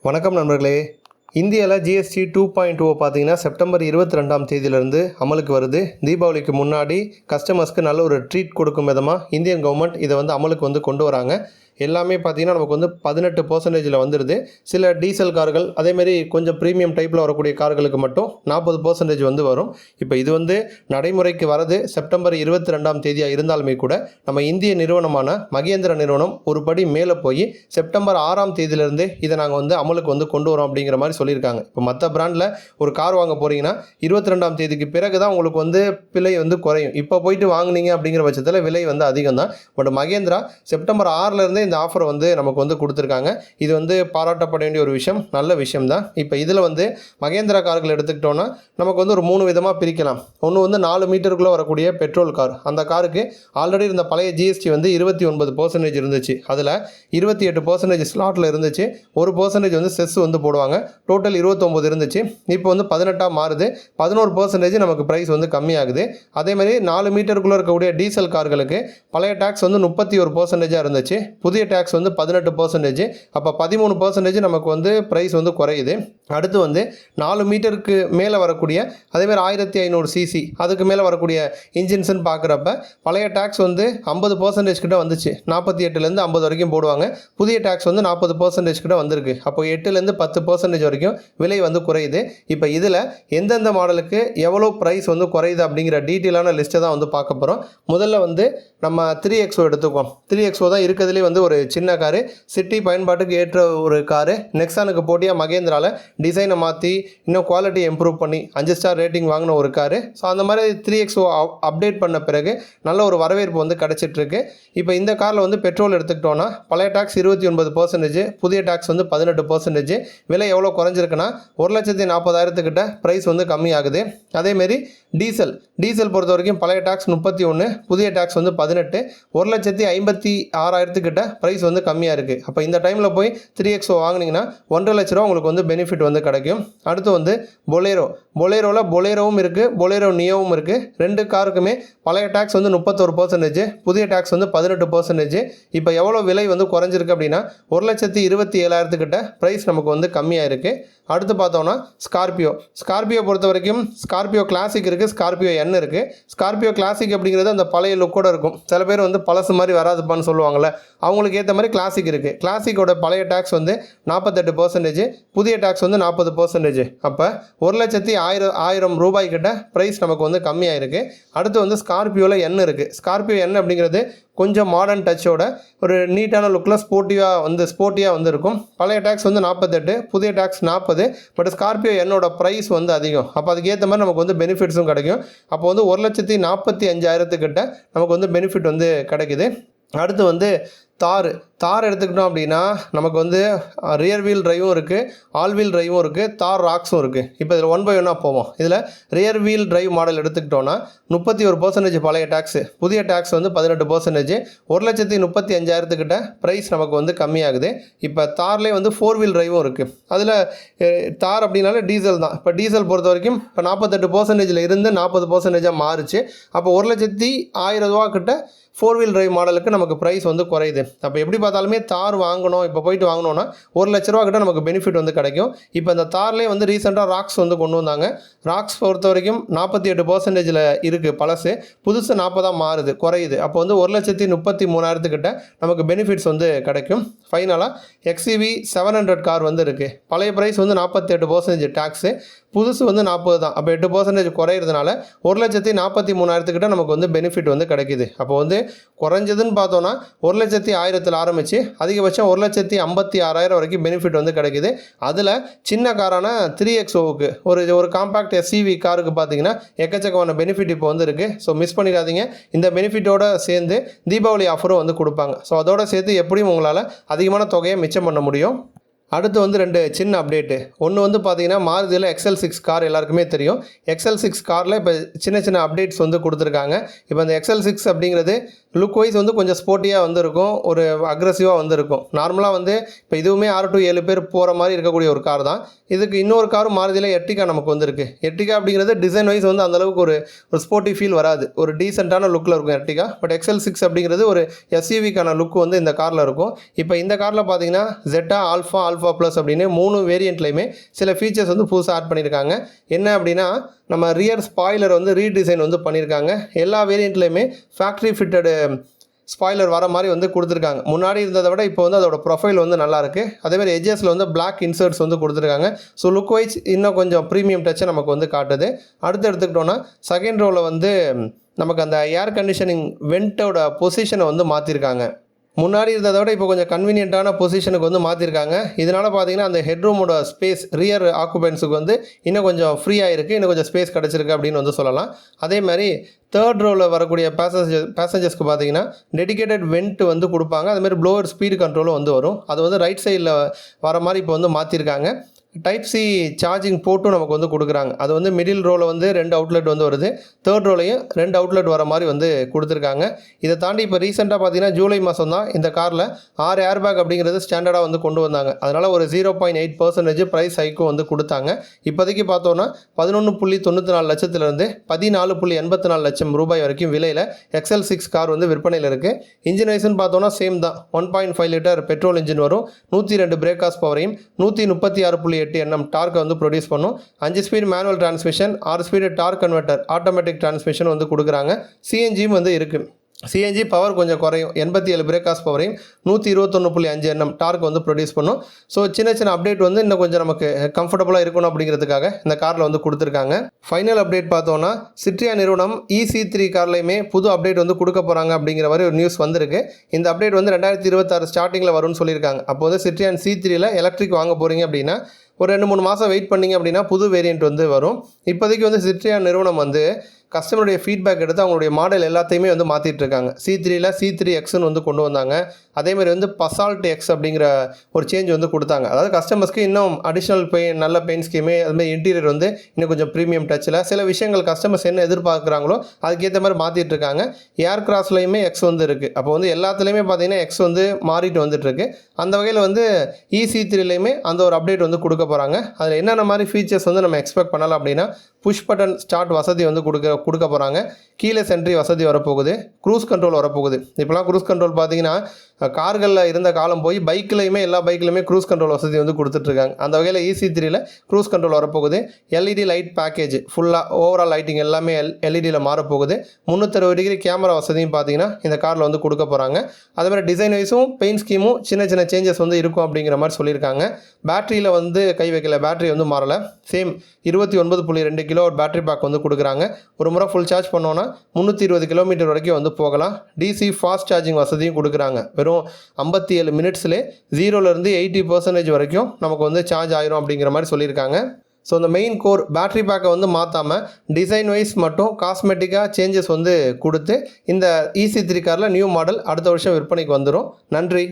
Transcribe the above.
வணக்கம் நண்பர்களே. இந்தியாவில் ஜிஎஸ்டி 2.0 பார்த்தீங்கன்னா செப்டம்பர் 22ஆம் தேதியிலிருந்து அமலுக்கு வருது. தீபாவளிக்கு முன்னாடி கஸ்டமர்ஸ்க்கு நல்ல ஒரு ட்ரீட் கொடுக்கும் விதமாக இந்தியன் கவர்மெண்ட் இதை அமலுக்கு கொண்டு வராங்க. எல்லாமே பார்த்தீங்கன்னா நமக்கு 18% வந்துடுது. சில டீசல் கார்கள் அதேமாரி கொஞ்சம் ப்ரீமியம் டைப்பில் வரக்கூடிய கார்களுக்கு மட்டும் 40% வரும். இப்போ இது நடைமுறைக்கு வரது செப்டம்பர் 22ஆம் தேதியாக இருந்தாலுமே கூட நம்ம இந்திய நிறுவனமான மகேந்திரா நிறுவனம் ஒரு படி மேலே போய் செப்டம்பர் 6ஆம் தேதியிலேருந்து இதை நாங்கள் அமலுக்கு கொண்டு வரோம் அப்படிங்கிற மாதிரி சொல்லியிருக்காங்க. இப்போ மற்ற பிராண்டில் ஒரு கார் வாங்க போகிறீங்கன்னா 22ஆம் தேதிக்கு பிறகு தான் உங்களுக்கு விலை குறையும். இப்போ போயிட்டு வாங்கினீங்க அப்படிங்கிற பட்சத்தில் விலை அதிகம் தான். பட் மகேந்திரா செப்டம்பர் 6லேருந்தே இந்த ஆஃபர் நமக்கு கொடுத்துருக்காங்க. இது பாராட்டப்பட வேண்டிய ஒரு விஷயம், நல்ல விஷயம் தான். இப்போ இதில் மகேந்திரா கார்கள் எடுத்துக்கிட்டோன்னா நமக்கு ஒரு 3 விதமாக பிரிக்கலாம். ஒன்று 4 மீட்டருக்குள்ளே வரக்கூடிய பெட்ரோல் கார். அந்த காருக்கு ஆல்ரெடி இருந்த பழைய ஜிஎஸ்டி 29% இருந்துச்சு. அதில் 28% ஸ்லாட்டில் இருந்துச்சு, 1% செஸ் போடுவாங்க. டோட்டல் 29 இருந்துச்சு. இப்போ 18ஆக மாறுது. 11% நமக்கு ப்ரைஸ் கம்மியாகுது. அதேமாதிரி 4 மீட்டருக்குள்ளே இருக்கக்கூடிய டீசல் கார்களுக்கு பழைய டேக்ஸ் 31% இருந்துச்சு, புதிய டேக்ஸ் 18%. அப்போ 13% நமக்கு ப்ரைஸ் குறையுது. அடுத்து 4 மீட்டருக்கு மேலே வரக்கூடிய அதேமாதிரி 1500 சிசி அதுக்கு மேலே வரக்கூடிய இன்ஜின்ஸ்ன்னு பார்க்குறப்ப பழைய டேக்ஸ் 50% கிட்ட வந்துச்சு. 48லேருந்து 50 வரைக்கும் போடுவாங்க. புதிய டேக்ஸ் 40% கிட்ட வந்திருக்கு. அப்போ 8லேருந்து 10% வரைக்கும் விலை குறையுது. இப்போ இதில் எந்தெந்த மாடலுக்கு எவ்வளோ ப்ரைஸ் குறையுது அப்படிங்கிற டீட்டெயிலான லிஸ்ட்டை தான் பார்க்க போகிறோம். முதல்ல நம்ம 3XO எடுத்துக்கோம். 3XO தான் இருக்கிறதுலே ஒரு சின்ன காரு, சிட்டி பயன்பாட்டுக்கு ஏற்ற ஒரு காரு. நெக்ஸானுக்கு போட்டியாக மகேந்திராவில் டிசைனை மாற்றி இன்னும் குவாலிட்டி இம்ப்ரூவ் பண்ணி 5 ஸ்டார் ரேட்டிங் வாங்கின ஒரு காரு. ஸோ அந்த மாதிரி 3XO அப்டேட் பண்ண பிறகு நல்ல ஒரு வரவேற்பு கிடச்சிட்ருக்கு. இப்போ இந்த காரில் பெட்ரோல் எடுத்துக்கிட்டோன்னா பழைய டேக்ஸ் 29%, புதிய டேக்ஸ் 18%. விலை எவ்வளோ குறைஞ்சிருக்குன்னா 1,40,000 கிட்ட ப்ரைஸ் கம்மியாகுது. அதேமாரி டீசல் பொறுத்த வரைக்கும் பழைய டேக்ஸ் 31, புதிய டேக்ஸ் 18, 1,56,000 கிட்ட ப்ரைஸ் கம்மியாக இருக்குது. அப்போ இந்த டைமில் போய் 3XO வாங்கினீங்கன்னா 1,50,000 ரூபா உங்களுக்கு பெனிஃபிட் கிடைக்கும். அடுத்து பொலேரோவில் பொலேரோவும் இருக்குது, பொலேரோ நியோவும் இருக்குது. 2 காருக்குமே பழைய டேக்ஸ் 31%, புதிய டேக்ஸ் 18%. இப்போ எவ்வளோ விலை குறைஞ்சிருக்கு அப்படின்னா 1,27,000 கிட்ட ப்ரைஸ் நமக்கு கம்மியாக இருக்குது. அடுத்து பார்த்தோன்னா ஸ்கார்பியோ பொறுத்த வரைக்கும் ஸ்கார்பியோ கிளாசிக் இருக்குது, ஸ்கார்பியோ என் இருக்குது. ஸ்கார்பியோ கிளாசிக் அப்படிங்கிறது அந்த பழைய லுக்கோட இருக்கும். சில பேர் பழசு மாதிரி வராதுப்பான்னு சொல்லுவாங்கள்ல, அவங்களுக்கு ஏற்ற மாதிரி கிளாசிக் இருக்குது. கிளாசிக்கோட பழைய டேக்ஸ் 48%, புதிய டேக்ஸ் 40%. அப்போ 1,01,000 ரூபாய் கிட்ட ப்ரைஸ் நமக்கு கம்மியாக இருக்குது. அடுத்து ஸ்கார்பியோவில் என் இருக்குது. ஸ்கார்பியோ என் அப்படிங்கிறது கொஞ்சம் மாடர்ன் டச்சோட ஒரு நீட்டான லுக்கில் ஸ்போர்ட்டியாக இருக்கும். பழைய டேக்ஸ் 48, புதிய டேக்ஸ் 40. பட் ஸ்கார்பியோ என்னோட ப்ரைஸ் அதிகம். அப்போ அதுக்கு ஏற்ற மாதிரி நமக்கு பெனிஃபிட்ஸும் கிடைக்கும். அப்போ 1,45,000 கிட்ட நமக்கு பெனிஃபிட் கிடைக்குது. அடுத்து தார் எடுத்துக்கிட்டோம் அப்படின்னா நமக்கு ரியர் வீல் டிரைவும் இருக்குது, ஆல் வீல் டிரைவும் இருக்குது, தார் ராக்ஸும் இருக்குது. இப்போ இதில் 1 by 1 போவோம். இதில் ரியர் வீல் டிரைவ் மாடல் எடுத்துக்கிட்டோன்னா 31% பழைய டேக்ஸு, புதிய டேக்ஸ் 18%, 1,35,000 கிட்ட ப்ரைஸ் நமக்கு கம்மியாகுது. இப்போ தார்லேயே 4 வீல் டிரைவும் இருக்குது. அதில் தார் அப்படின்னாலே டீசல் தான். இப்போ டீசல் பொறுத்த வரைக்கும் இப்போ 48% இருந்து 40% மாறுச்சு. அப்போ 1,01,000 ரூபா கிட்ட 4 வீல் டிரைவ் மாடலுக்கு நமக்கு ப்ரைஸ் குறையுது. அப்போ எப்படி பார்த்தாலுமே தார் வாங்கணும், இப்போ போயிட்டு வாங்கினோன்னா 1,00,000 ரூபா கிட்ட நமக்கு பெனிஃபிட் கிடைக்கும். இப்போ இந்த தார்லேயே ரீசெண்டாக ராக்ஸ் கொண்டு வந்தாங்க. ராக்ஸ் பொறுத்த வரைக்கும் 48% இருக்குது பழசு, புதுசு 40 மாறுது, குறையுது. அப்போ 1,33,000 கிட்ட நமக்கு பெனிஃபிட்ஸ் கிடைக்கும். ஃபைனலாக XEV 700 கார் இருக்குது. பழைய ப்ரைஸ் 48% டேக்ஸு, புதுசு 40 தான். அப்போ 8% குறையிறதுனால 1,43,000 கிட்ட நமக்கு பெனிஃபிட் கிடைக்குது. அப்போ குறைஞ்சதுன்னு பார்த்தோன்னா 1,01,000 ஆரம்பித்து அதிகபட்சம் 1,56,000 வரைக்கும் பெனிஃபிட் கிடைக்குது. அதில் சின்ன காரான 3XOவுக்கு ஒரு காம்பேக்ட் SUV காருக்கு பார்த்தீங்கன்னா எக்கச்சக்கமான பெனிஃபிட் இப்போ இருக்குது. ஸோ மிஸ் பண்ணிடாதீங்க. இந்த பெனிஃபிட்டோடு சேர்ந்து தீபாவளி ஆஃபரும் கொடுப்பாங்க. ஸோ அதோடு சேர்த்து எப்படியும் உங்களால் அதிகமான தொகையை மிச்சம் பண்ண முடியும். அடுத்து 2 சின்ன அப்டேட்டு. ஒன்று பார்த்தீங்கன்னா மாருதியில் XL6 கார் எல்லாருக்குமே தெரியும். XL6 காரில் இப்போ சின்ன அப்டேட்ஸ் கொடுத்துருக்காங்க. இப்போ இந்த XL6 அப்படிங்கிறது லுக் வைஸ் கொஞ்சம் ஸ்போர்ட்டியாக இருக்கும், ஒரு அக்ரெசிவாக இருக்கும். நார்மலாக இப்போ இதுவுமே 6 to 7 பேர் போகிற மாதிரி இருக்கக்கூடிய ஒரு கார் தான். இதுக்கு இன்னொரு காரும் மாருதியில் எர்டிகா நமக்கு வந்திருக்கு. எர்டிகா அப்படிங்கிறது டிசைன் வைஸ் அந்தளவுக்கு ஒரு ஸ்போர்ட்டி ஃபீல் வராது, ஒரு டீசெண்டான லுக்கில் இருக்கும் எர்டிகா. பட் XL6 அப்படிங்கிறது ஒரு SUVக்கான லுக் இந்த காரில் இருக்கும். இப்போ இந்த காரில் பார்த்தீங்கன்னா ஜெட்டா, ஆல்ஃபா ஆல்ஃபா ப்ளஸ் அப்படின்னு 3 வேரியண்ட்லையுமே சில ஃபீச்சர்ஸ் வந்து புதுசாக ஆட் பண்ணியிருக்காங்க. என்ன அப்படின்னா நம்ம ரியர் ஸ்பாய்லர் வந்து ரீடிசைன் வந்து பண்ணியிருக்காங்க. எல்லா வேரியண்ட்லையுமே ஃபேக்ட்ரி ஃபிட்டடு ஸ்பாய்லர் வர மாதிரி வந்து கொடுத்துருக்காங்க. முன்னாடி இருந்ததை விட இப்போ வந்து அதோட ப்ரொஃபைல் வந்து நல்லாயிருக்கு. அதேமாதிரி எட்ஜஸில் வந்து பிளாக் இன்சர்ட்ஸ் வந்து கொடுத்துருக்காங்க. ஸோ லுக் வைஸ் இன்னும் கொஞ்சம் ப்ரீமியம் டச்சை நமக்கு வந்து காட்டுது. அடுத்து எடுத்துக்கிட்டோன்னா செகண்ட் ரோவில் வந்து நமக்கு அந்த ஏர் கண்டிஷனிங் வெண்ட்டோட பொசிஷனை வந்து மாற்றிருக்காங்க. முன்னாடி இருந்ததை விட இப்போ கொஞ்சம் கன்வீனியண்ட்டான பொசிஷனுக்கு வந்து மாற்றிருக்காங்க. இதனால் பார்த்தீங்கன்னா அந்த ஹெட்ரூமோட ஸ்பேஸ் ரியர் ஆக்குபென்ஸுக்கு வந்து இன்னும் கொஞ்சம் ஃப்ரீயாக இருக்குது, இன்னும் கொஞ்சம் ஸ்பேஸ் கிடச்சிருக்கு அப்படின்னு வந்து சொல்லலாம். அதே மாதிரி தேர்ட் ரோவில் வரக்கூடிய பேசஞ்சர்ஸ்க்கு பார்த்தீங்கன்னா டெடிகேட்டட் வெண்ட் வந்து கொடுப்பாங்க. அதுமாதிரி ப்ளோவர் ஸ்பீடு கண்ட்ரோலும் வந்து வரும். அது வந்து ரைட் சைடில் வர மாதிரி இப்போ வந்து மாற்றிருக்காங்க. டைப் சி சார்ஜிங் போர்ட்டும் நமக்கு வந்து கொடுக்குறாங்க. அது வந்து மிடில் ரோவில் வந்து 2 அவுட்லெட் வந்து வருது. தேர்ட் ரோலையும் 2 அவுட்லெட் வர மாதிரி வந்து கொடுத்துருக்காங்க. இதை தாண்டி இப்போ ரீசெண்டாக பார்த்தீங்கன்னா ஜூலை மாதம் தான் இந்த காரில் 6 ஏர் பேக் அப்படிங்கிறது ஸ்டாண்டர்டாக வந்து கொண்டு வந்தாங்க. அதனால் ஒரு 0.8% ப்ரைஸ் ஹைக்கும் வந்து கொடுத்தாங்க. இப்போதைக்கு பார்த்தோன்னா 11.94 லட்சத்துலேருந்து 14.84 லட்சம் ரூபாய் வரைக்கும் விலையில் XL6 கார் வந்து விற்பனையில் இருக்குது. இன்ஜின் வைஸ்ன்னு பார்த்தோன்னா சேம் தான். 1.5 லிட்டர் பெட்ரோல் இன்ஜின் வரும். 102 பிரேக் ஹார்ஸ் பவரையும் 136.8 Nm டார்க்கை வந்து ப்ரொடியூஸ் பண்ணும். 5 speed manual transmission, 6 speed dark converter automatic transmission வந்து கொடுக்குறாங்க. சிஎன்ஜியும் வந்து இருக்குது. சிஎன்ஜி பவர் கொஞ்சம் குறையும். 87 பிரேக் ஹார்ஸ் பவரையும் 121.5 Nm டார்க் வந்து ப்ரொடியூஸ் பண்ணும். ஸோ சின்ன அப்டேட் வந்து இன்னும் கொஞ்சம் நமக்கு கம்ஃபர்டபுளாக இருக்கணும் அப்படிங்கிறதுக்காக இந்த காரில் வந்து கொடுத்துருக்காங்க. ஃபைனல் அப்டேட் பார்த்தோன்னா சிட்ரியா நிறுவனம் EC3 கார்லையுமே புது அப்டேட் வந்து கொடுக்க போகிறாங்க அப்படிங்கிற மாதிரி ஒரு நியூஸ் வந்திருக்கு. இந்த அப்டேட் வந்து 2026 ஸ்டார்டிங்கில் வரும்னு சொல்லியிருக்காங்க. அப்போ வந்து சிட்ரியான் C3யில் எலக்ட்ரிக் வாங்க போகிறீங்க அப்படின்னா ஒரு 2-3 மாதம் வெயிட் பண்ணிங்க அப்படின்னா புது வேரியண்ட் வந்து வரும். இப்போதைக்கு வந்து சிட்ரியா நிறுவனம் வந்து கஸ்டமருடைய ஃபீட்பேக் எடுத்து அவங்களுடைய மாடல் எல்லாத்தையுமே வந்து மாற்றிட்டு இருக்காங்க. C3யில் C3Xன்னு வந்து கொண்டு வந்தாங்க. அதேமாதிரி வந்து பசால்ட் எக்ஸ் அப்படிங்கிற ஒரு சேஞ்ச் வந்து கொடுத்தாங்க. அதாவது கஸ்டமர்ஸ்க்கு இன்னும் அடிஷ்னல் நல்ல பெயிண்ட் ஸ்கீமு, அதுமாதிரி இன்டீரியர் வந்து இன்னும் கொஞ்சம் ப்ரீமியம் டச்சில் சில விஷயங்கள் கஸ்டமர்ஸ் என்ன எதிர்பார்க்குறாங்களோ அதுக்கேற்ற மாதிரி மாற்றிட்டு இருக்காங்க. ஏர் கிராஸ்லையுமே எக்ஸ் வந்து இருக்குது. அப்போ வந்து எல்லாத்துலேயுமே பார்த்தீங்கன்னா எக்ஸ் வந்து மாறிட்டு வந்துட்டுருக்கு. அந்த வகையில் வந்து EC3லையுமே அந்த ஒரு அப்டேட் வந்து கொடுக்க போகிறாங்க. அதில் என்னென்ன மாதிரி ஃபீச்சர்ஸ் வந்து நம்ம எக்ஸ்பெக்ட் பண்ணலாம் அப்படின்னா புஷ் பட்டன் ஸ்டார்ட் வசதி வந்து கொடுக்க போகிறாங்க. கீழே சென்ட்ரி வசதி வரப்போகுது. க்ரூஸ் கண்ட்ரோல் வரப்போகுது. இப்போலாம் க்ரூஸ் கண்ட்ரோல் பார்த்தீங்கன்னா கார்களில் இருந்த காலம் போய் பைக்லையுமே எல்லா பைக்லையுமே க்ரூஸ் கண்ட்ரோல் வசதி வந்து கொடுத்துட்ருக்காங்க. அந்த வகையில் EC3யில் க்ரூஸ் கண்ட்ரோல் வரப்போகுது. LED லைட் பேக்கேஜ் ஃபுல்லாக ஓவரால் லைட்டிங் எல்லாமே LEDயில் மாறப்போகுது. 360 டிகிரி கேமரா வசதியும் பார்த்தீங்கன்னா இந்த காரில் வந்து கொடுக்க போகிறாங்க. அதேமாதிரி டிசைன் வைஸும் பெயிண்ட் ஸ்கீமும் சின்ன சேஞ்சஸ் வந்து இருக்கும் அப்படிங்கிற மாதிரி சொல்லியிருக்காங்க. பேட்டரியில் வந்து கை வைக்கல, பேட்டரி வந்து மாறலை. சேம் 29.2 கிலோவாட் பேட்டரி பேக் வந்து கொடுக்குறாங்க. ஒரு முறை ஃபுல் சார்ஜ் பண்ணோன்னா 320 கிலோமீட்டர் வரைக்கும் வந்து போகலாம். DC ஃபாஸ்ட் சார்ஜிங் வசதியும் கொடுக்குறாங்க. வெறும் 57 மினிட்ஸ்லேயே 0லேருந்து 80% வரைக்கும் நமக்கு வந்து சார்ஜ் ஆயிரும் அப்படிங்கிற மாதிரி சொல்லியிருக்காங்க. ஸோ இந்த மெயின் கோர் பேட்டரி பேக்கை வந்து மாற்றாமல் டிசைன் வைஸ் மட்டும் காஸ்மெட்டிக்காக சேஞ்சஸ் வந்து கொடுத்து இந்த EC3 காரில் நியூ மாடல் அடுத்த வருஷம் விற்பனைக்கு வந்துடும். நன்றி.